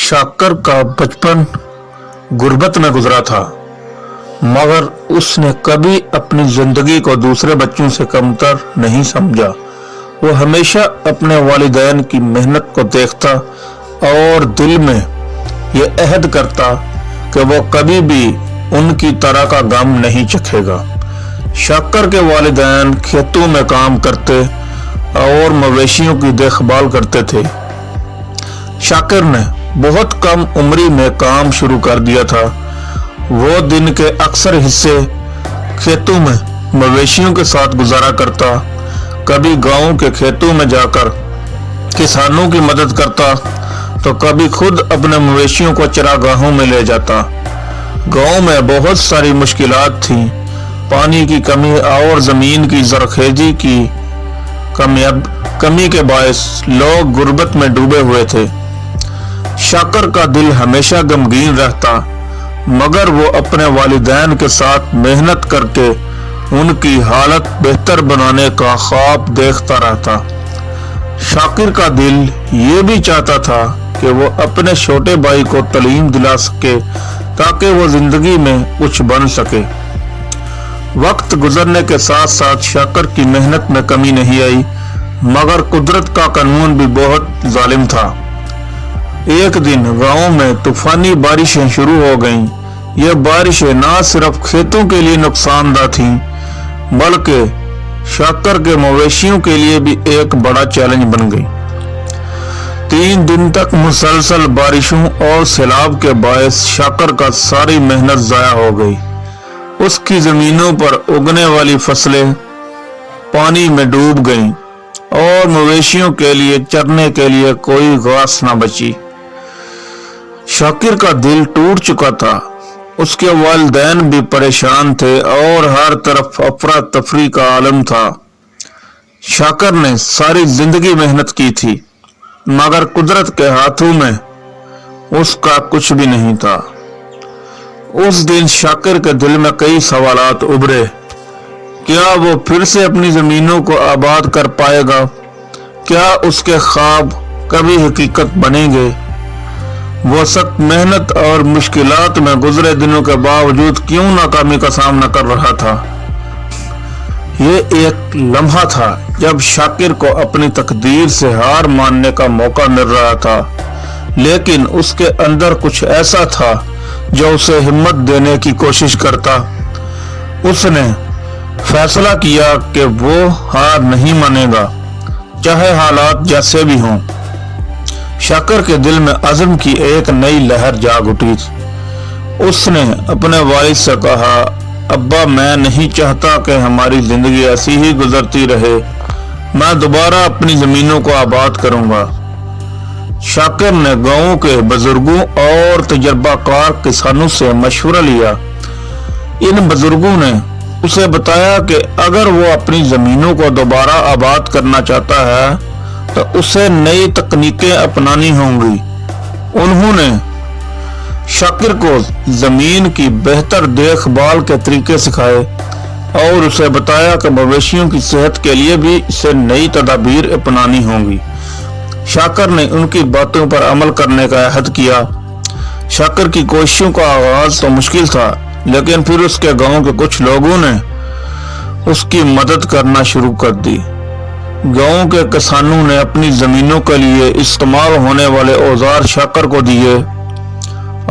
शाकर का बचपन गुर्बत में गुजरा था, मगर उसने कभी अपनी जिंदगी को दूसरे बच्चों से कमतर नहीं समझा। वो हमेशा अपने वालिदैन की मेहनत को देखता और दिल में ये अहद करता कि वो कभी भी उनकी तरह का गम नहीं चखेगा। शाकर के वालिदैन खेतों में काम करते और मवेशियों की देखभाल करते थे। शाकर ने बहुत कम उम्री में काम शुरू कर दिया था। वो दिन के अक्सर हिस्से खेतों में मवेशियों के साथ गुजारा करता, कभी गांव के खेतों में जाकर किसानों की मदद करता तो कभी खुद अपने मवेशियों को चरागाहों में ले जाता। गांव में बहुत सारी मुश्किलात थी, पानी की कमी और जमीन की जरखेजी की कमी के बायस लोग गुर्बत में डूबे हुए थे। शाकर का दिल हमेशा गमगीन रहता, मगर वो अपने वालिदैन के साथ मेहनत करके उनकी हालत बेहतर बनाने का ख्वाब देखता रहता। शाकिर का दिल ये भी चाहता था कि वो अपने छोटे भाई को तालीम दिला सके ताकि वो जिंदगी में कुछ बन सके। वक्त गुजरने के साथ साथ शाकर की मेहनत में कमी नहीं आई, मगर कुदरत का कानून भी बहुत जालिम था। एक दिन गांव में तूफानी बारिशें शुरू हो गईं। ये बारिशें ना सिर्फ खेतों के लिए नुकसानदा थीं, बल्कि शाकर के मवेशियों के लिए भी एक बड़ा चैलेंज बन गई। 3 दिन तक मुसलसल बारिशों और सैलाब के बायस शाकर का सारी मेहनत जाया हो गई। उसकी जमीनों पर उगने वाली फसलें पानी में डूब गईं और मवेशियों के लिए चरने के लिए कोई घास न बची। शाकिर का दिल टूट चुका था। उसके वालिदैन भी परेशान थे और हर तरफ अफरा तफरी का आलम था। शाकर ने सारी जिंदगी मेहनत की थी, मगर कुदरत के हाथों में उसका कुछ भी नहीं था। उस दिन शाकिर के दिल में कई सवालात उभरे। क्या वो फिर से अपनी जमीनों को आबाद कर पाएगा? क्या उसके ख्वाब कभी हकीकत बनेंगे? वो सख्त मेहनत और मुश्किलात में गुजरे दिनों के बावजूद क्यों नाकामी का सामना कर रहा था? ये एक लम्हा था जब शाकिर को अपनी तकदीर से हार मानने का मौका मिल रहा था, लेकिन उसके अंदर कुछ ऐसा था जो उसे हिम्मत देने की कोशिश करता। उसने फैसला किया कि वो हार नहीं मानेगा, चाहे हालात जैसे भी हों। शाकर के दिल में अज़्म की एक नई लहर जाग उठी। उसने अपने वालिद से कहा, अब्बा, मैं नहीं चाहता कि हमारी जिंदगी ऐसी ही गुजरती रहे। मैं दोबारा अपनी जमीनों को आबाद करूंगा। शाकर ने गांव के बुजुर्गों और तजर्बाकार किसानों से मशवरा लिया। इन बुजुर्गों ने उसे बताया कि अगर वो अपनी जमीनों को दोबारा आबाद करना चाहता है तो उसे नई तकनीकें अपनानी होंगी। उन्होंने शाकिर को जमीन की बेहतर देखभाल के तरीके सिखाए और उसे बताया कि मवेशियों की सेहत के लिए भी इसे नई तदाबीर अपनानी होंगी। शाकर ने उनकी बातों पर अमल करने का अहद किया। शाकर की कोशिशों का आगाज तो मुश्किल था, लेकिन फिर उसके गांव के कुछ लोगों ने उसकी मदद करना शुरू कर दी। गांव के किसानों ने अपनी जमीनों के लिए इस्तेमाल होने वाले औजार शाकर को दिए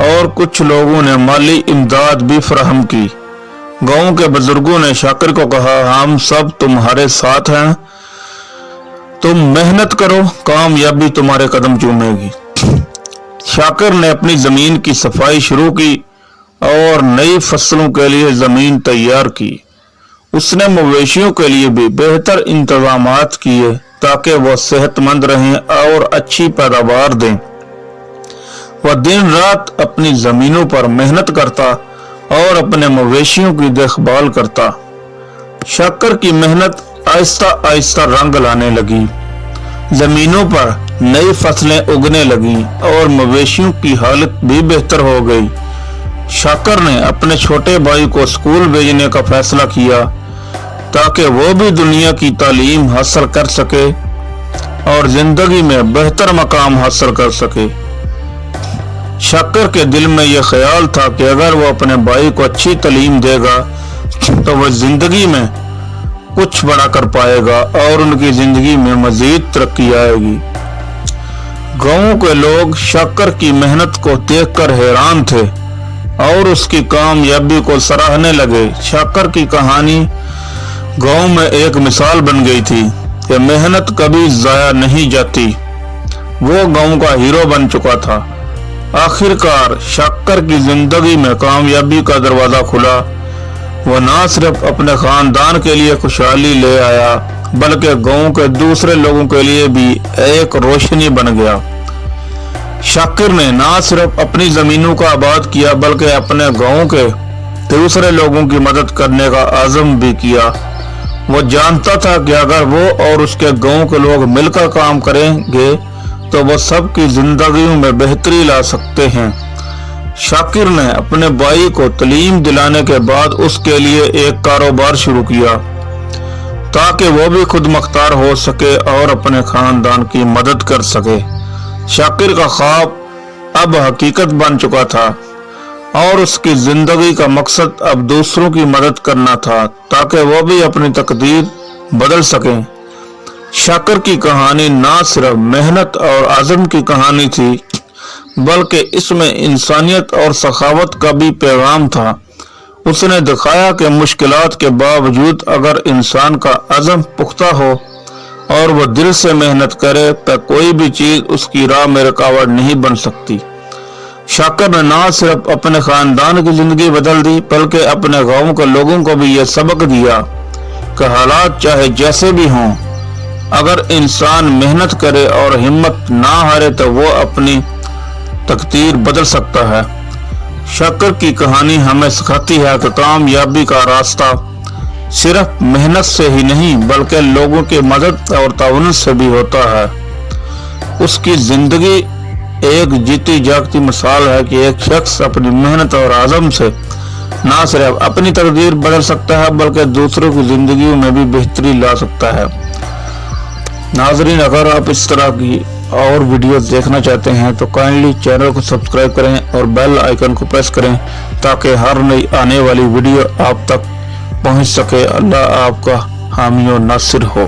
और कुछ लोगों ने माली इमदाद भी फराहम की। गांव के बुजुर्गों ने शाकर को कहा, हम सब तुम्हारे साथ हैं, तुम मेहनत करो, कामयाबी तुम्हारे कदम चूमेगी। शाकर ने अपनी जमीन की सफाई शुरू की और नई फसलों के लिए जमीन तैयार की। उसने मवेशियों के लिए भी बेहतर इंतजामात किए ताकि वो सेहतमंद रहें और अच्छी पैदावार दें। वह दिन रात अपनी जमीनों पर मेहनत करता और अपने मवेशियों की देखभाल करता। शाकर की मेहनत आहिस्ता आहिस्ता रंग लाने लगी। जमीनों पर नई फसलें उगने लगीं और मवेशियों की हालत भी बेहतर हो गई। शाकर ने अपने छोटे भाई को स्कूल भेजने का फैसला किया ताकि वो भी दुनिया की तालीम हासिल कर सके और जिंदगी में बेहतर मकाम हासिल कर सके। शाकिर के दिल में यह ख्याल था कि अगर वो अपने भाई को अच्छी तालीम देगा तो वह जिंदगी में कुछ बड़ा कर पाएगा और उनकी जिंदगी में मजीद तरक्की आएगी। गांव के लोग शाकिर की मेहनत को देखकर हैरान थे और उसकी कामयाबी को सराहने लगे। शाकिर की कहानी गांव में एक मिसाल बन गई थी कि मेहनत कभी जाया नहीं जाती। वो गांव का हीरो बन चुका था। आखिरकार शाकिर की जिंदगी में कामयाबी का दरवाजा खुला। वह न सिर्फ अपने खानदान के लिए खुशहाली ले आया बल्कि गांव के दूसरे लोगों के लिए भी एक रोशनी बन गया। शाकिर ने न सिर्फ अपनी जमीनों का आबाद किया बल्कि अपने गांव के दूसरे लोगों की मदद करने का आज़म भी किया। वो जानता था कि अगर वो और उसके गांव के लोग मिलकर काम करेंगे तो वो सबकी जिंदगियों में बेहतरी ला सकते हैं। शाकिर ने अपने भाई को तालीम दिलाने के बाद उसके लिए एक कारोबार शुरू किया ताकि वो भी खुद मुख्तार हो सके और अपने खानदान की मदद कर सके। शाकिर का ख्वाब अब हकीकत बन चुका था और उसकी जिंदगी का मकसद अब दूसरों की मदद करना था ताकि वो भी अपनी तकदीर बदल सके। शाकिर की कहानी ना सिर्फ मेहनत और आज़म की कहानी थी बल्कि इसमें इंसानियत और सखावत का भी पैगाम था। उसने दिखाया कि मुश्किलात के बावजूद अगर इंसान का अज़म पुख्ता हो और वह दिल से मेहनत करे तो कोई भी चीज उसकी राह में रुकावट नहीं बन सकती। शाकिर ने न सिर्फ अपने खानदान की जिंदगी बदल दी बल्कि अपने गांव के लोगों को भी यह सबक दिया कि हालात चाहे जैसे भी हों, अगर इंसान मेहनत करे और हिम्मत ना हारे तो वो अपनी तकदीर बदल सकता है। शाकिर की कहानी हमें सिखाती है कि कामयाबी का रास्ता सिर्फ मेहनत से ही नहीं बल्कि लोगों की मदद और ताउन से भी होता है। उसकी जिंदगी एक जीती जागती मिसाल है कि एक शख्स अपनी मेहनत और आज़म से न सिर्फ अपनी तकदीर बदल सकता है बल्कि दूसरों की जिंदगी में भी बेहतरी ला सकता है। नाजरीन, अगर आप इस तरह की और वीडियो देखना चाहते हैं तो काइंडली चैनल को सब्सक्राइब करें और बेल आइकन को प्रेस करें ताकि हर नई आने वाली वीडियो आप तक पहुंच सके। अल्लाह आपका हामी और नासिर हो।